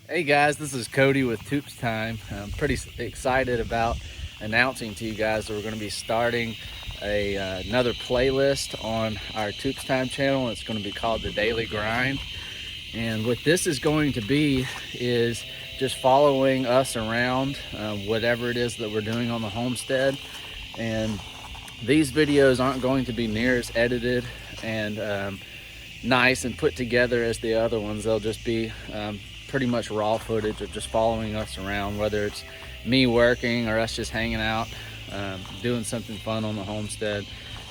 Hey guys, this is Cody with Toops Time. I'm pretty excited about announcing to you guys that we're going to be starting another playlist on our Toops Time channel. It's going to be called The Daily Grind. And what this is going to be is just following us around, whatever it is that we're doing on the homestead. And these videos aren't going to be near as edited and nice and put together as the other ones. They'll just be pretty much raw footage of just following us around, whether it's me working or us just hanging out, doing something fun on the homestead.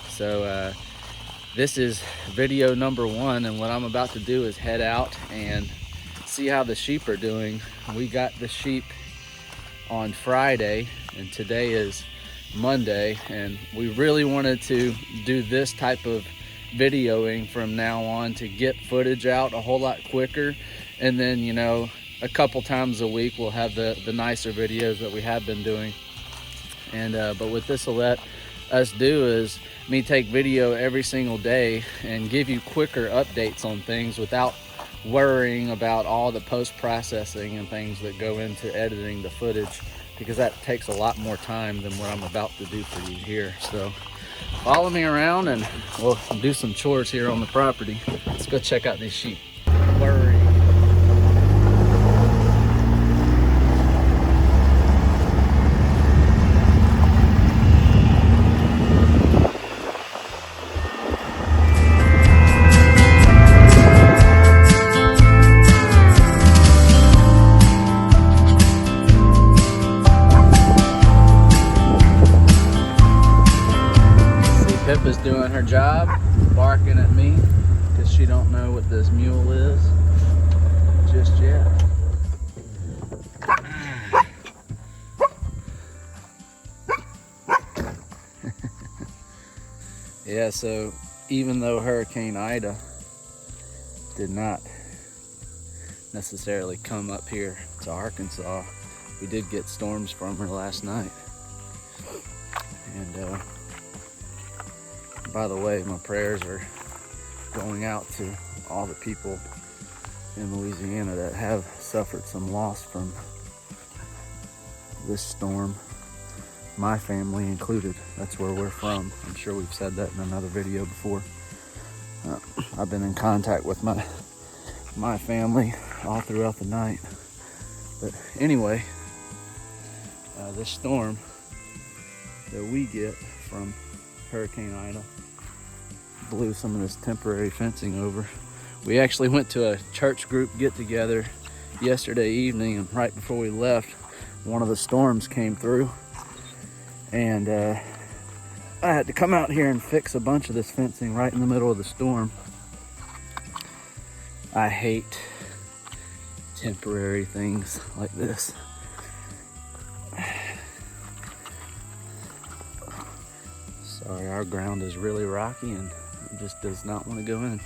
So this is video number 1, and what I'm about to do is head out and see how the sheep are doing. We got the sheep on Friday and today is Monday, and we really wanted to do this type of videoing from now on to get footage out a whole lot quicker. And then, you know, a couple times a week we'll have the nicer videos that we have been doing. And but what this will let us do is me take video every single day and give you quicker updates on things without worrying about all the post-processing and things that go into editing the footage, because that takes a lot more time than what I'm about to do for you here. So follow me around and we'll do some chores here on the property. Let's go check out these sheep. Worry. Pippa's doing her job, barking at me because she don't know what this mule is just yet. Yeah, so even though Hurricane Ida did not necessarily come up here to Arkansas, we did get storms from her last night. And by the way, my prayers are going out to all the people in Louisiana that have suffered some loss from this storm, my family included. That's where we're from. I'm sure we've said that in another video before. I've been in contact with my family all throughout the night. But anyway, this storm that we get from Hurricane Ida blew some of this temporary fencing over. We actually went to a church group get together yesterday evening, and right before we left, one of the storms came through, and I had to come out here and fix a bunch of this fencing right in the middle of the storm. I hate temporary things like this. Sorry, our ground is really rocky and it just does not want to go in.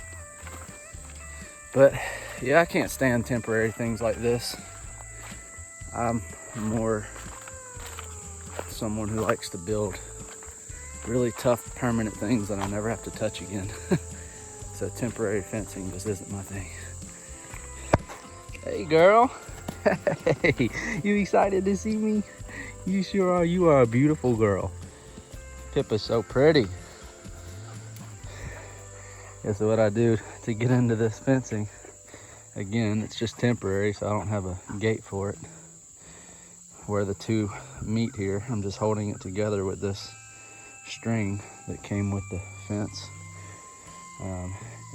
But yeah, I can't stand temporary things like this. I'm more someone who likes to build really tough permanent things that I never have to touch again. So temporary fencing just isn't my thing. Hey girl. Hey, you excited to see me? You sure are. You are a beautiful girl. Pippa's so pretty. Guess what I do to get into this fencing? Again, it's just temporary, so I don't have a gate for it. Where the two meet here, I'm just holding it together with this string that came with the fence.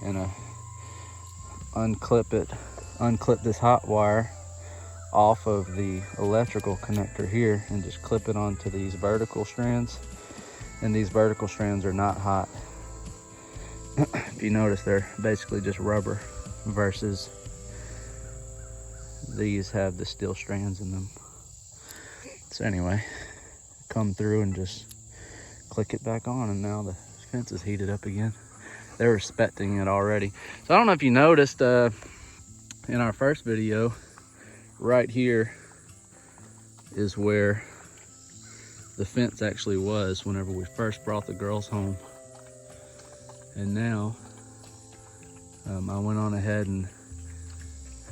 And unclip this hot wire off of the electrical connector here and just clip it onto these vertical strands. And these vertical strands are not hot. If you notice, they're basically just rubber versus these have the steel strands in them. So anyway, come through and just click it back on, and now the fence is heated up again. They're respecting it already. So I don't know if you noticed in our first video, right here is where the fence actually was whenever we first brought the girls home. And now I went on ahead and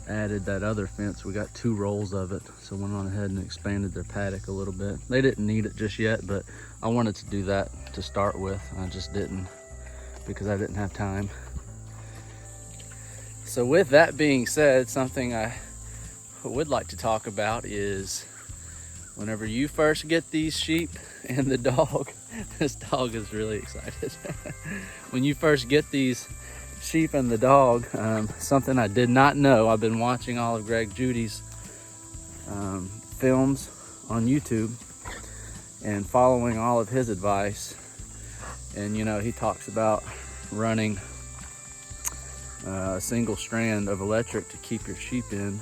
added that other fence. We got 2 rolls of it, so went on ahead and expanded their paddock a little bit. They didn't need it just yet, but I wanted to do that to start with. I just didn't, because I didn't have time. So with that being said, something I would like to talk about is whenever you first get these sheep and the dog, this dog is really excited. When you first get these sheep and the dog, something I did not know, I've been watching all of Greg Judy's films on YouTube and following all of his advice. And you know, he talks about running a single strand of electric to keep your sheep in.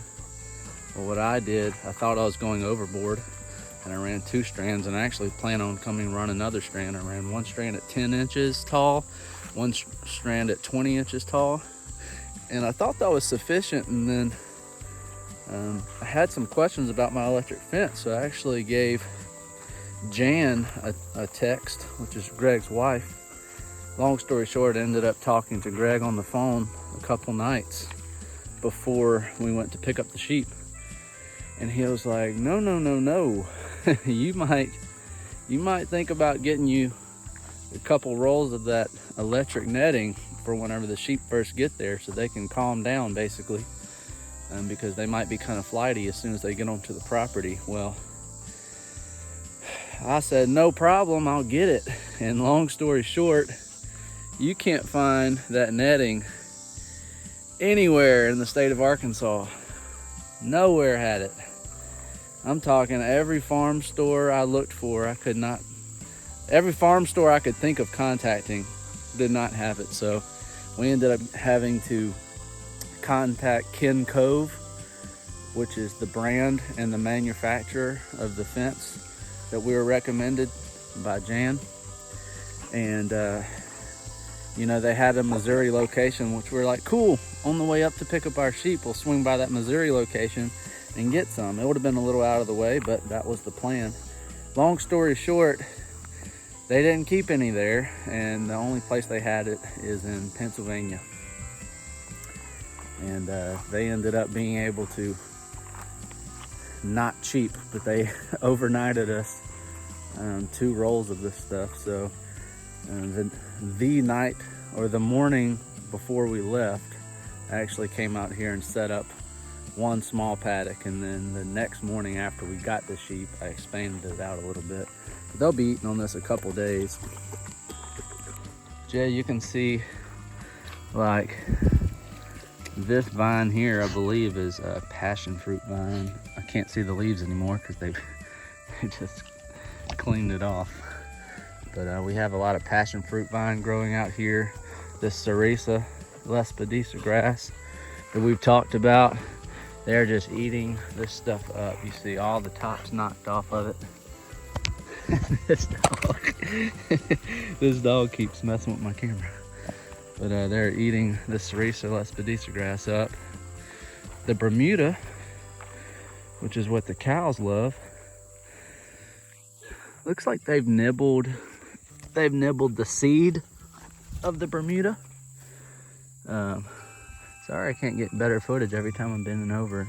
Well, what I did, I thought I was going overboard, and I ran 2 strands, and I actually plan on coming and run another strand. I ran 1 strand at 10 inches tall, 1 strand at 20 inches tall, and I thought that was sufficient. And then I had some questions about my electric fence, so I actually gave Jan a text, which is Greg's wife. Long story short, I ended up talking to Greg on the phone a couple nights before we went to pick up the sheep, and he was like, no, you might think about getting you a couple rolls of that electric netting for whenever the sheep first get there, so they can calm down, basically, because they might be kind of flighty as soon as they get onto the property. Well, I said, no problem, I'll get it. And long story short, you can't find that netting anywhere in the state of Arkansas. Nowhere had it. I'm talking every farm store I looked for, every farm store I could think of contacting did not have it. So we ended up having to contact Ken Cove, which is the brand and the manufacturer of the fence that we were recommended by Jan. And you know, they had a Missouri location, which we're like, cool, on the way up to pick up our sheep, we'll swing by that Missouri location and get some. It would have been a little out of the way, but that was the plan. Long story short, they didn't keep any there, and the only place they had it is in Pennsylvania. And they ended up being able to, not cheap, but they overnighted us 2 rolls of this stuff. So the night or the morning before we left, I actually came out here and set up 1 small paddock, and then the next morning after we got the sheep, I expanded it out a little bit. But they'll be eating on this a couple days. Jay, you can see, like, this vine here, I believe, is a passion fruit vine. I can't see the leaves anymore because they just cleaned it off. But we have a lot of passion fruit vine growing out here. This Cerisa lespedisa grass that we've talked about, they're just eating this stuff up. You see all the tops knocked off of it. This dog keeps messing with my camera. But they're eating the Cerisa lespedisa grass up. The Bermuda, which is what the cows love, looks like they've nibbled the seed of the Bermuda. Sorry I can't get better footage every time I'm bending over.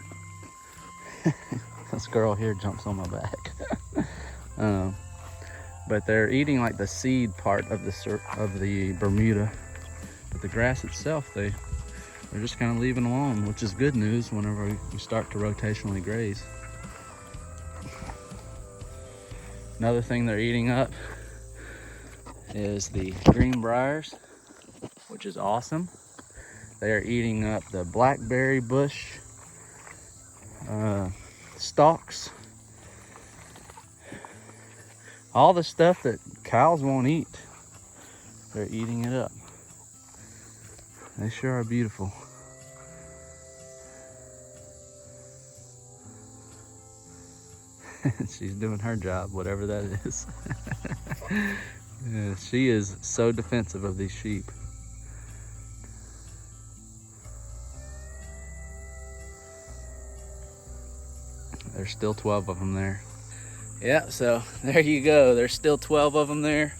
This girl here jumps on my back. But they're eating like the seed part of the Bermuda. But the grass itself, they're just kind of leaving alone, which is good news whenever we start to rotationally graze. Another thing they're eating up is the greenbriers, which is awesome. They are eating up the blackberry bush stalks. All the stuff that cows won't eat, they're eating it up. They sure are beautiful. She's doing her job, whatever that is. Yeah, she is so defensive of these sheep. There's still 12 of them there. Yeah, so there you go. There's still 12 of them there.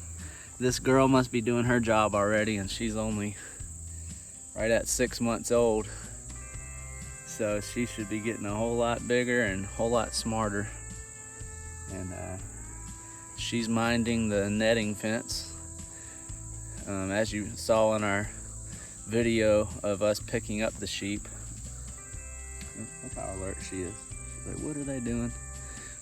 This girl must be doing her job already, and she's only right at 6 months old. So she should be getting a whole lot bigger and a whole lot smarter. And she's minding the netting fence. As you saw in our video of us picking up the sheep. Look how alert she is. She's like, what are they doing?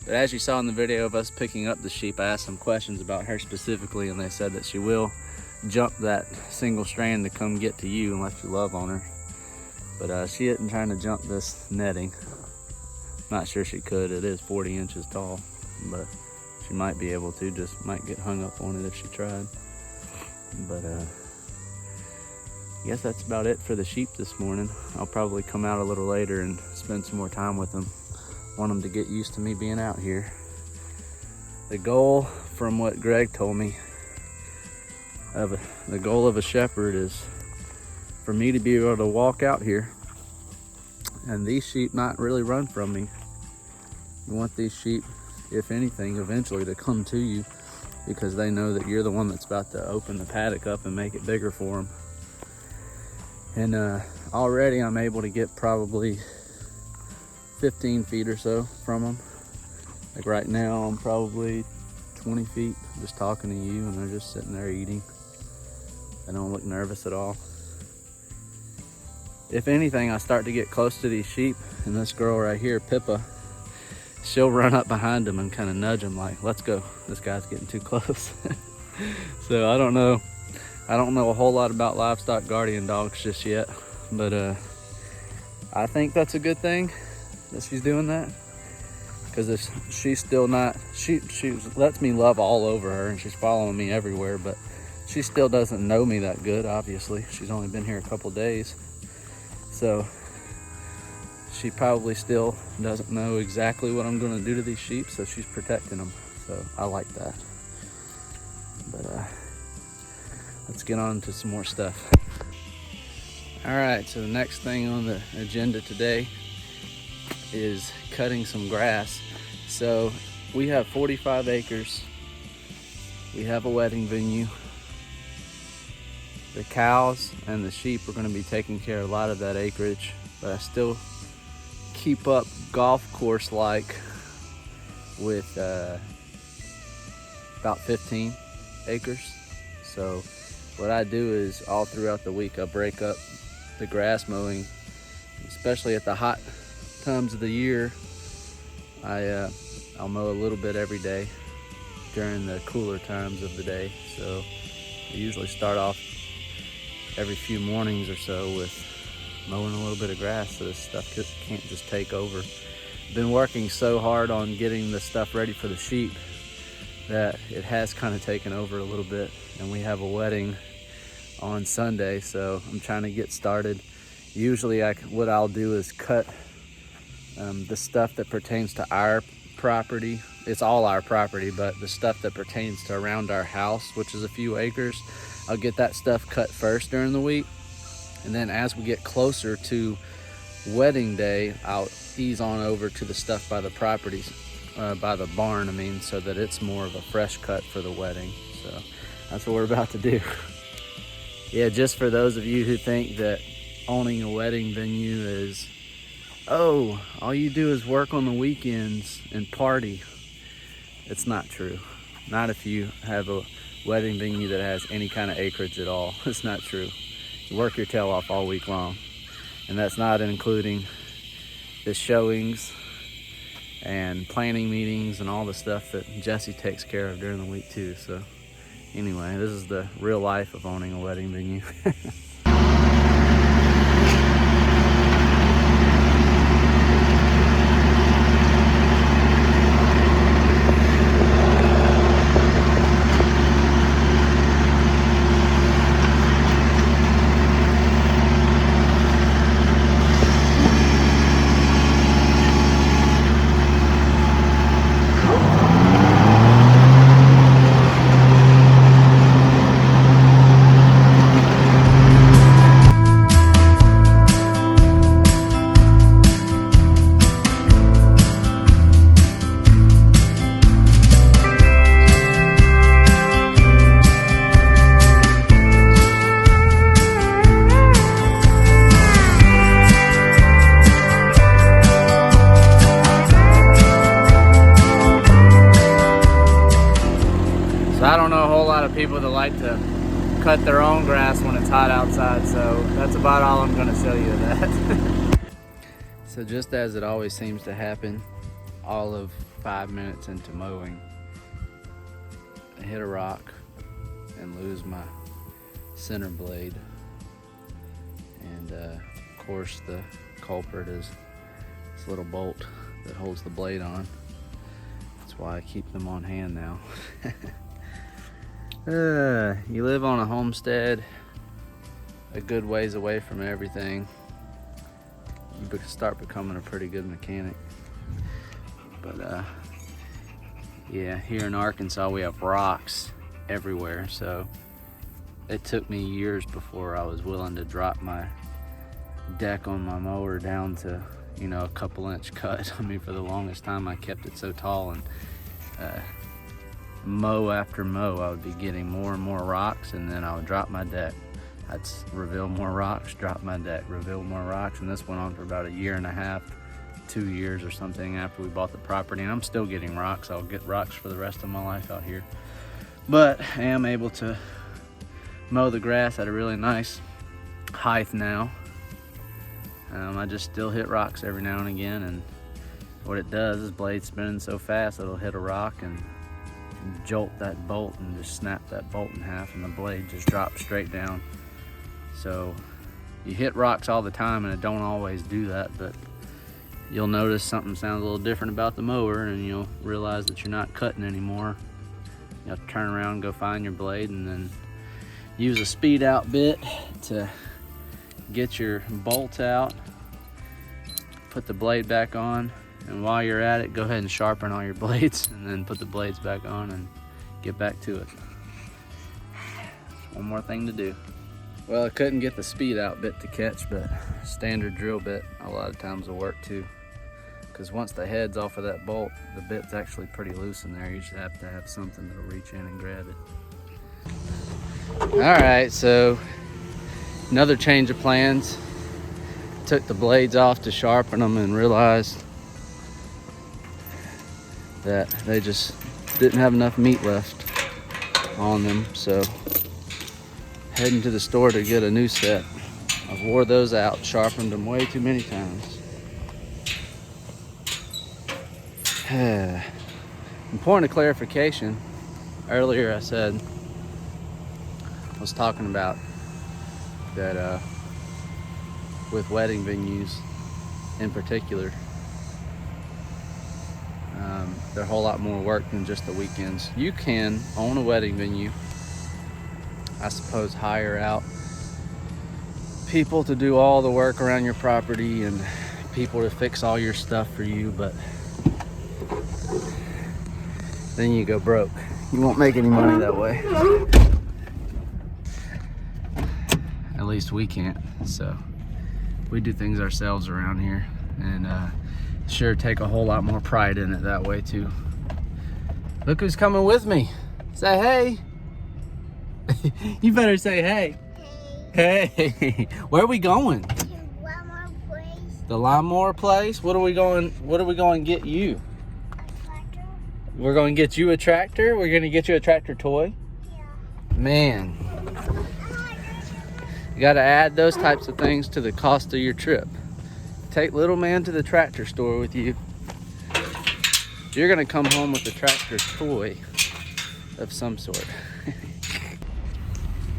But as you saw in the video of us picking up the sheep, I asked some questions about her specifically, and they said that she will jump that single strand to come get to you and let you love on her. But she isn't trying to jump this netting. Not sure she could. It is 40 inches tall, but she might be able to, just might get hung up on it if she tried. But I guess that's about it for the sheep this morning. I'll probably come out a little later and spend some more time with them. Want them to get used to me being out here. The goal, from what Greg told me, the goal of a shepherd is for me to be able to walk out here and these sheep not really run from me. You want these sheep, if anything, eventually to come to you, because they know that you're the one that's about to open the paddock up and make it bigger for them. And already I'm able to get probably 15 feet or so from them. Like right now I'm probably 20 feet just talking to you, and they're just sitting there eating. They don't look nervous at all. If anything, I start to get close to these sheep, and this girl right here, Pippa, she'll run up behind them and kind of nudge them like, let's go, this guy's getting too close. So I don't know a whole lot about livestock guardian dogs just yet, but I think that's a good thing that she's doing that, because she's still not, she lets me love all over her, and she's following me everywhere, but she still doesn't know me that good, obviously. She's only been here a couple days, so she probably still doesn't know exactly what I'm going to do to these sheep, so she's protecting them. So I like that. But let's get on to some more stuff. All right, so the next thing on the agenda today is cutting some grass. So we have 45 acres. We have a wedding venue. The cows and the sheep are going to be taking care of a lot of that acreage, but I still keep up golf course like with about 15 acres. So what I do is all throughout the week I break up the grass mowing, especially at the hot times of the year. I'll mow a little bit every day during the cooler times of the day. So I usually start off every few mornings or so with mowing a little bit of grass, so this stuff can't just take over. Been working so hard on getting the stuff ready for the sheep that it has kind of taken over a little bit, and we have a wedding on Sunday, so I'm trying to get started. Usually what I'll do is cut the stuff that pertains to our property. It's all our property, but the stuff that pertains to around our house, which is a few acres, I'll get that stuff cut first during the week, and then as we get closer to wedding day, I'll ease on over to the stuff by the properties, by the barn, I mean, so that it's more of a fresh cut for the wedding. So that's what we're about to do. Yeah, just for those of you who think that owning a wedding venue is, oh, all you do is work on the weekends and party. It's not true. Not if you have a wedding venue that has any kind of acreage at all. It's not true. You work your tail off all week long. And that's not including the showings and planning meetings and all the stuff that Jesse takes care of during the week too. So anyway, this is the real life of owning a wedding venue. people that like to cut their own grass when it's hot outside, so that's about all I'm gonna show you of that. So just as it always seems to happen, all of 5 minutes into mowing, I hit a rock and lose my center blade. And of course the culprit is this little bolt that holds the blade on. That's why I keep them on hand now. You live on a homestead a good ways away from everything, you start becoming a pretty good mechanic. But yeah, here in Arkansas we have rocks everywhere, so it took me years before I was willing to drop my deck on my mower down to, you know, a couple inch cut. I mean, for the longest time I kept it so tall, and mow after mow I would be getting more and more rocks, and then I would drop my deck. I'd reveal more rocks, drop my deck, reveal more rocks, and this went on for about 1.5 years, 2 years or something after we bought the property, and I'm still getting rocks. I'll get rocks for the rest of my life out here. But I am able to mow the grass at a really nice height now. I just still hit rocks every now and again, and what it does is blade spinning so fast it'll hit a rock and jolt that bolt and just snap that bolt in half, and the blade just drops straight down. So you hit rocks all the time, and it don't always do that, but you'll notice something sounds a little different about the mower, and you'll realize that you're not cutting anymore. You have to turn around and go find your blade, and then use a speed out bit to get your bolt out, put the blade back on, and while you're at it, go ahead and sharpen all your blades, and then put the blades back on and get back to it. One more thing to do. Well, I couldn't get the speed out bit to catch, but standard drill bit a lot of times will work too, because once the head's off of that bolt, the bit's actually pretty loose in there. You just have to have something that'll reach in and grab it. All right, so another change of plans. Took the blades off to sharpen them and realized that they just didn't have enough meat left on them, so heading to the store to get a new set. I've wore those out, sharpened them way too many times. Point of clarification, earlier I said, I was talking about that with wedding venues in particular, they're a whole lot more work than just the weekends. You can own a wedding venue, I suppose hire out people to do all the work around your property and people to fix all your stuff for you, but then you go broke. You won't make any money that way. At least we can't, so we do things ourselves around here, and sure take a whole lot more pride in it that way too. Look who's coming with me. Say hey. You better say hey. Hey. Where are we going? The lawnmower place. What are we going to get you? A tractor. We're going to get you a tractor? We're going to get you a tractor toy? Yeah. Man. You got to add those types of things to the cost of your trip. Take little man to the tractor store with you. You're going to come home with a tractor toy of some sort.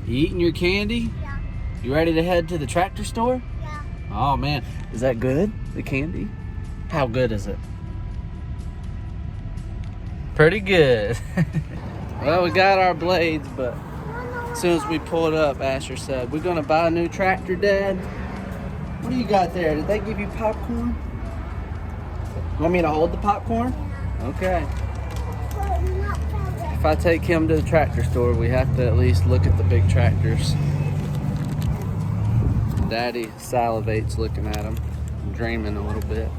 You eating your candy? Yeah. You ready to head to the tractor store? Yeah. Oh man, is that good, the candy? How good is it? Pretty good. Well, we got our blades, but as soon as we pulled up, Asher said, "We're gonna buy a new tractor, Dad." What do you got there? Did they give you popcorn? Want me to hold the popcorn? Okay. If I take him to the tractor store, we have to at least look at the big tractors. Daddy salivates looking at them, dreaming a little bit.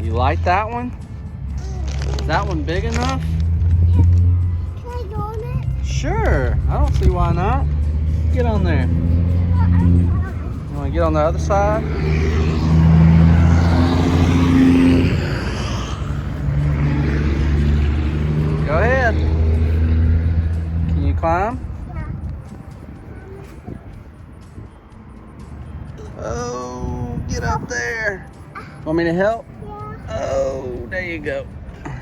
You like that one? Is that one big enough? Can I go on it? Sure, I don't see why not. Get on there. You want to get on the other side? Go ahead. Can you climb? Oh, get up there. Want me to help? Yeah. Oh, there you go. I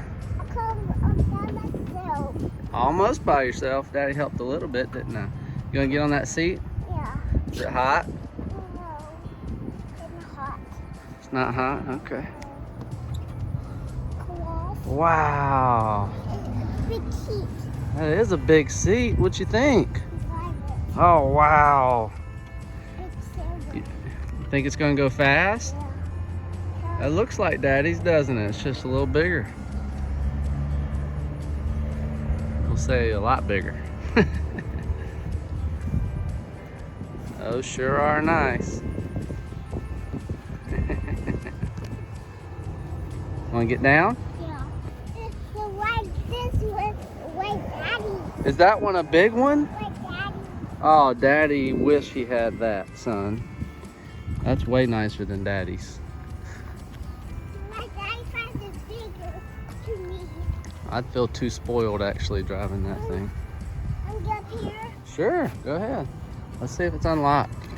come by myself. Almost by yourself. Daddy helped a little bit, didn't I? You want to get on that seat? Yeah. Is it hot? No. It's hot. It's not hot? Okay. Cool. Wow. Big seat. That is a big seat. What you think? Drive it. Oh, wow. Big silver. You think it's going to go fast? Yeah. It looks like Daddy's, doesn't it? It's just a little bigger. We'll say a lot bigger. Those sure are nice. Want to get down? Yeah. It's like this way Daddy. Is that one a big one? Like Daddy. Oh, Daddy wish he had that, son. That's way nicer than Daddy's. My Daddy finds it bigger to me. I'd feel too spoiled actually driving that thing. I'm up here. Sure, go ahead. Let's see if it's unlocked.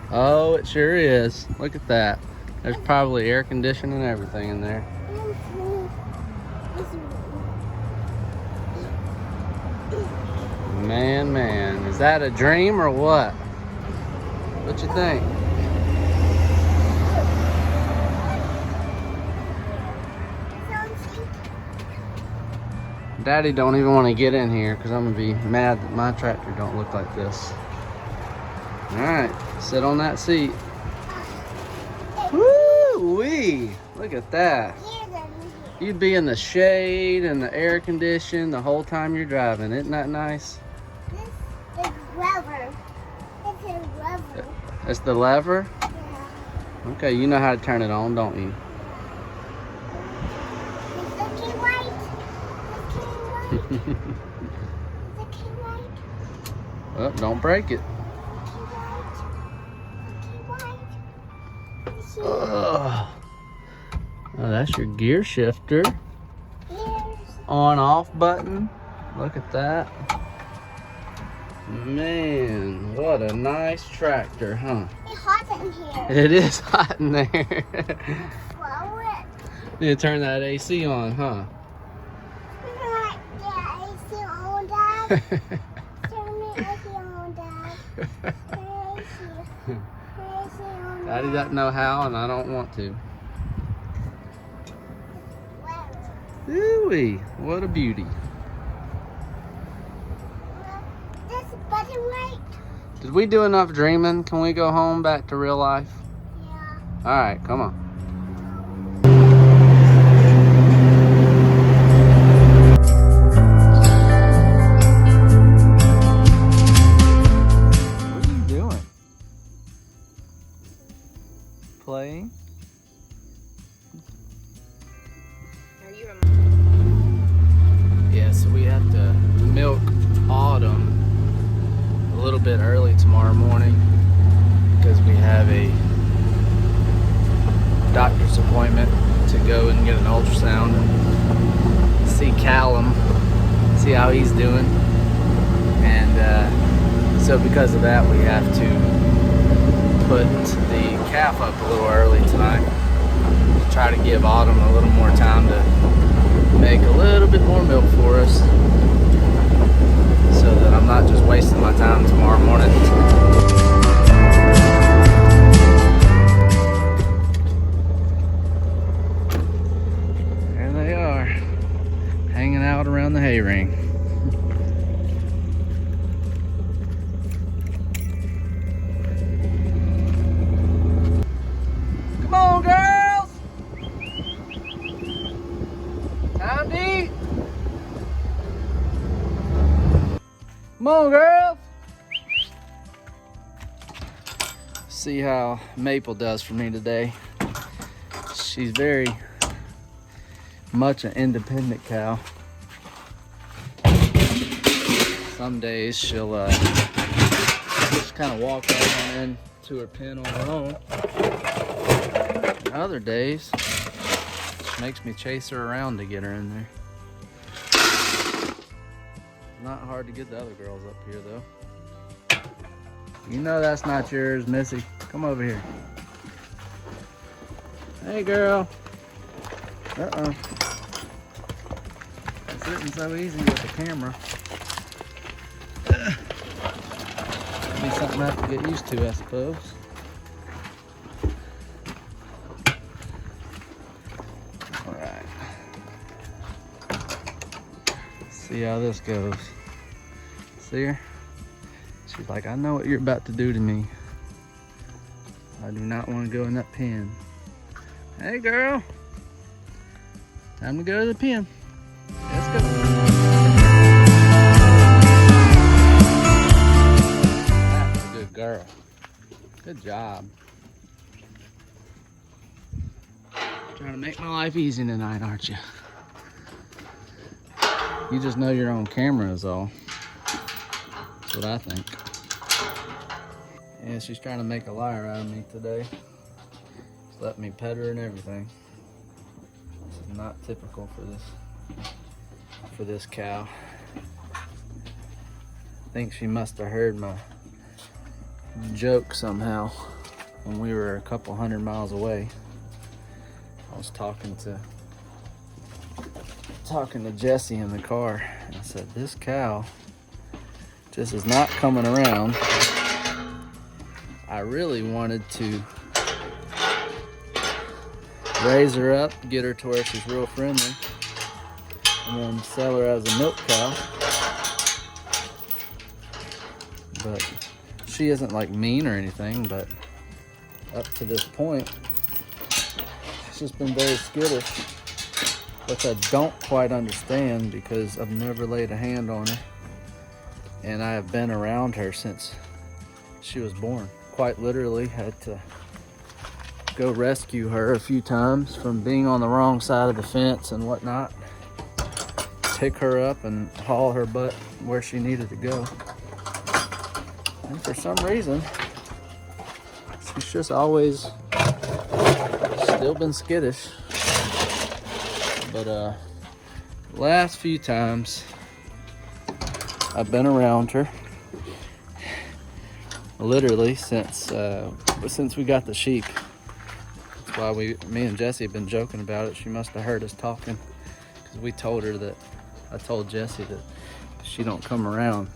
Oh, it sure is. Look at that. There's probably air conditioning and everything in there. Man, is that a dream or what? What you think? Daddy don't even want to get in here because I'm gonna be mad that my tractor don't look like this. All right, sit on that seat. Woo-wee! Look at that. You'd be in the shade and the air conditioning the whole time you're driving. Isn't that nice? This is rubber. It's a rubber. It's the lever? Yeah. Okay, you know how to turn it on, don't you? It's looking white. Looking white. Looking white. Oh, don't break it. Looking white. Looking white. Ugh. Oh, that's your gear shifter. Here's On off button. Look at that. Man, what a nice tractor, huh? it's hot in here. It is hot in there. Blow it. Need to turn that AC on, huh? Yeah, AC on, Dad. Turn the AC on, Dad. Turn the AC. Turn the AC on, Daddy Dad. doesn't know how and I don't want to. Ooh-wee, what a beauty. This button right? Did we do enough dreaming? Can we go home back to real life? Yeah. All right, come on. What are you doing? Playing? Yeah, so we have to milk Autumn a little bit early tomorrow morning because we have a doctor's appointment to go and get an ultrasound and see Callum, see how he's doing. And so because of that, we have to put the calf up a little early tonight to try to give Autumn a little more time to make a little bit more milk for us so that I'm not just wasting my time tomorrow morning. There they are, hanging out around the hay ring. Come on, girls! Time to eat! Come on, girls! See how Maple does for me today. She's very much an independent cow. Some days she'll just kind of walk right on in to her pen on her own. And other days, she makes me chase her around to get her in there. Not hard to get the other girls up here though. You know that's not yours, Missy. Come over here. Hey girl. Uh-oh. It's sitting so easy with the camera. Be something I have to get used to, I suppose. Alright. See how this goes. See her? She's like, I know what you're about to do to me. I do not want to go in that pen. Hey girl. Time to go to the pen. Let's go. That's a good girl. Good job. Trying to make my life easy tonight, aren't you? You just know you're on camera is all. That's what I think. Yeah, she's trying to make a liar out of me today. She's let me pet her and everything. This is not typical for this cow. I think she must have heard my joke somehow when we were a couple 100 miles away. I was talking to Jesse in the car, and I said, this cow just is not coming around. I really wanted to raise her up, get her to where she's real friendly, and then sell her as a milk cow. But she isn't like mean or anything, but up to this point, she's just been very skittish, which I don't quite understand because I've never laid a hand on her. And I have been around her since she was born. Quite literally had to go rescue her a few times from being on the wrong side of the fence and whatnot. Pick her up and haul her butt where she needed to go. And for some reason, she's just always still been skittish. But last few times I've been around her, literally since we got the sheep. That's why me and Jesse have been joking about it. She must have heard us talking, because we told her that, I told Jesse that if she don't come around,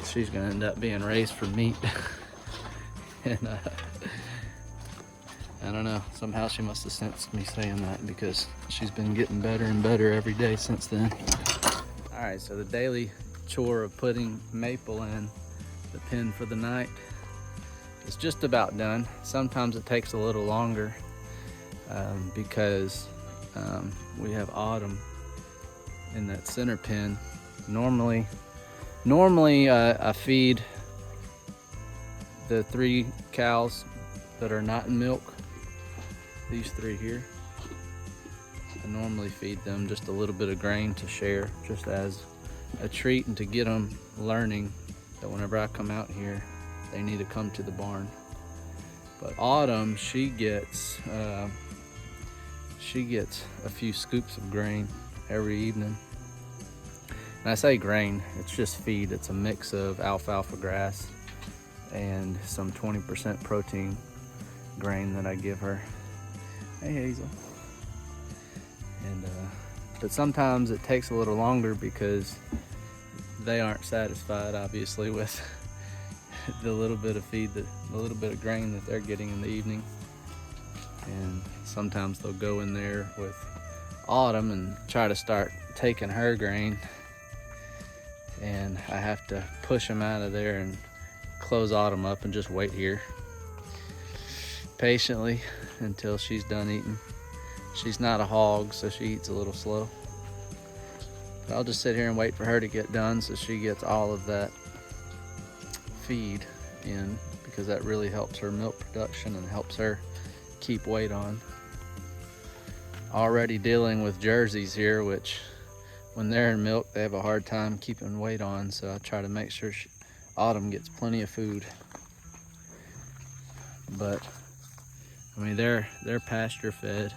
she's gonna end up being raised for meat. And I don't know, somehow she must have sensed me saying that, because she's been getting better and better every day since then. All right, so the daily chore of putting Maple in the pen for the night is just about done. Sometimes it takes a little longer because we have Autumn in that center pen. Normally I feed the 3 cows that are not in milk, these 3 here. I normally feed them just a little bit of grain to share, just as a treat, and to get them learning that whenever I come out here, they need to come to the barn. But Autumn, she gets a few scoops of grain every evening. And I say grain, it's just feed. It's a mix of alfalfa grass and some 20% protein grain that I give her. Hey Hazel. And but sometimes it takes a little longer because they aren't satisfied, obviously, with the little bit of feed, the little bit of grain that they're getting in the evening. And sometimes they'll go in there with Autumn and try to start taking her grain, and I have to push them out of there and close Autumn up and just wait here patiently until she's done eating. She's not a hog, so she eats a little slow. But I'll just sit here and wait for her to get done so she gets all of that feed in, because that really helps her milk production and helps her keep weight on. Already dealing with Jerseys here, which when they're in milk, they have a hard time keeping weight on, so I try to make sure Autumn gets plenty of food. But I mean, they're pasture fed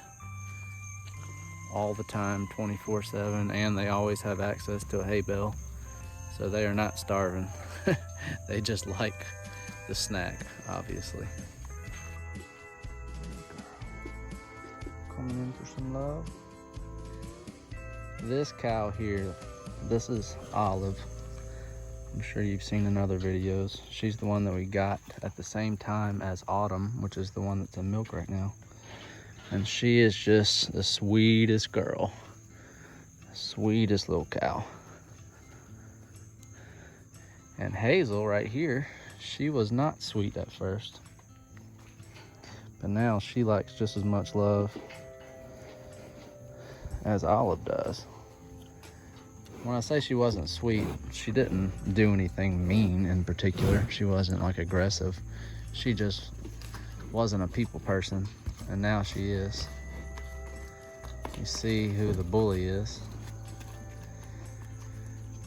all the time, 24/7, and they always have access to a hay bale. So they are not starving. They just like the snack, obviously. Coming in for some love. This cow here, this is Olive. I'm sure you've seen in other videos. She's the one that we got at the same time as Autumn, which is the one that's in milk right now. And she is just the sweetest girl. Sweetest little cow. And Hazel right here, she was not sweet at first. But now she likes just as much love as Olive does. When I say she wasn't sweet, she didn't do anything mean in particular. She wasn't like aggressive. She just wasn't a people person, and now she is. You see who the bully is.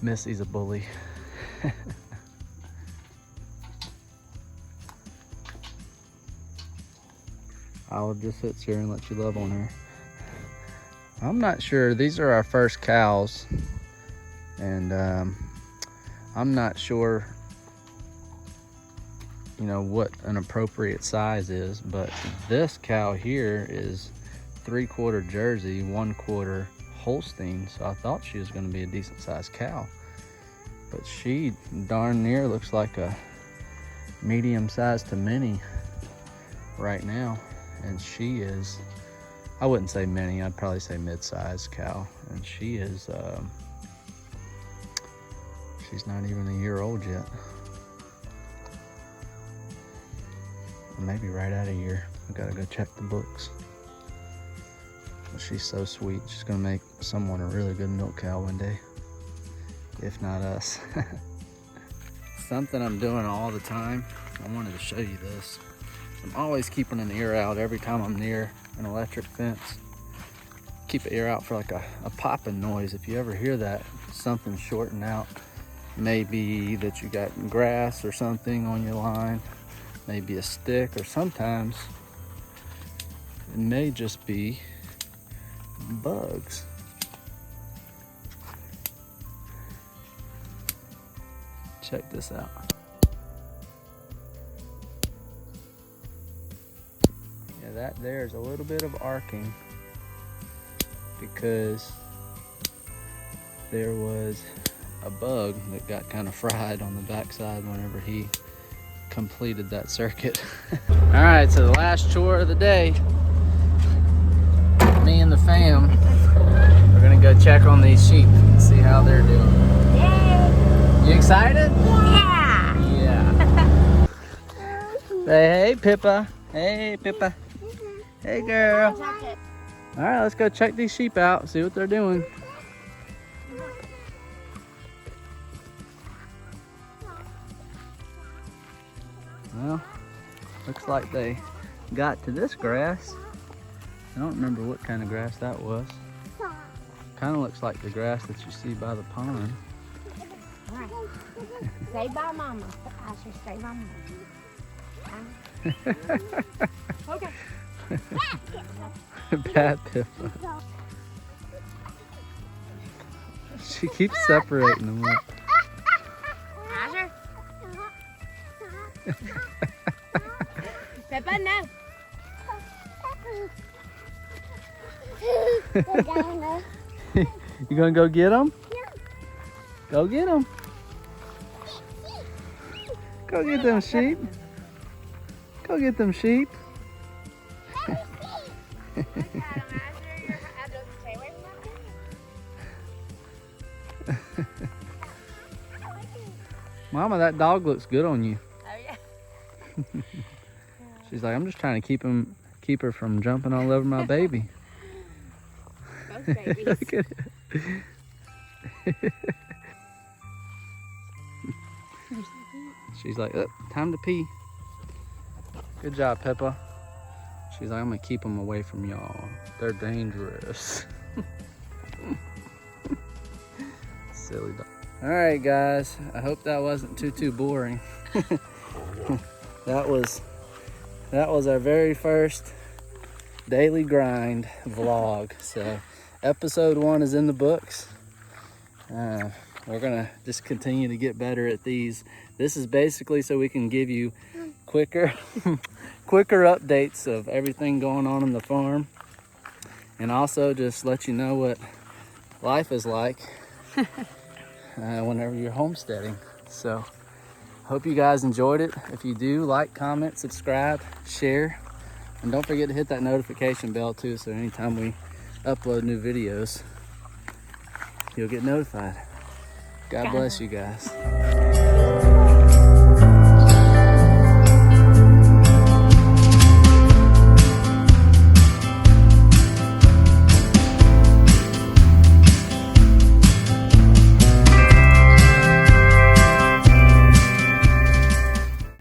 Missy's a bully. Olive just sits here and lets you love on her. I'm not sure. These are our first cows, and I'm not sure, you know, what an appropriate size is, but this cow here is 3/4 Jersey, 1/4 Holstein, so I thought she was going to be a decent sized cow, but she darn near looks like a medium sized to mini right now. And she is, I wouldn't say mini, I'd probably say mid-sized cow. And she is, she's not even a year old yet. Or maybe right at a year. I gotta go check the books. But she's so sweet. She's gonna make someone a really good milk cow one day, if not us. Something I'm doing all the time, I wanted to show you this. I'm always keeping an ear out every time I'm near an electric fence. Keep an ear out for like a popping noise. If you ever hear that, something shorting out. Maybe that you got grass or something on your line, maybe a stick, or sometimes it may just be bugs. Check this out. That there's a little bit of arcing because there was a bug that got kind of fried on the backside whenever he completed that circuit. All right, so the last chore of the day, me and the fam, we're gonna go check on these sheep and see how they're doing. Yay! You excited? Yeah! Yeah. Say hey, Pippa. Hey, Pippa. Hey, girl. All right, let's go check these sheep out, see what they're doing. Well, looks like they got to this grass. I don't remember what kind of grass that was. Kind of looks like the grass that you see by the pond. All right. Stay by Mama. I should stay by Mama. Okay. Bad Pippa. She keeps separating them. Look. Pippa, no. You gonna go get them? Go get them. Go get them sheep. Go get them sheep. Mama, that dog looks good on you. Oh yeah. She's like, I'm just trying to keep her from jumping all over my baby. Both babies. Look at it. She's like, oh, time to pee. Good job, Peppa. She's like, I'm gonna keep them away from y'all. They're dangerous. Silly dog. All right, guys. I hope that wasn't too boring. That was our very first daily grind vlog. So episode 1 is in the books. We're gonna just continue to get better at these. This is basically so we can give you quicker updates of everything going on in the farm, and also just let you know what life is like whenever you're homesteading. So hope you guys enjoyed it. If you do, like, comment, subscribe, share, and don't forget to hit that notification bell too, so anytime we upload new videos, you'll get notified. God bless you guys.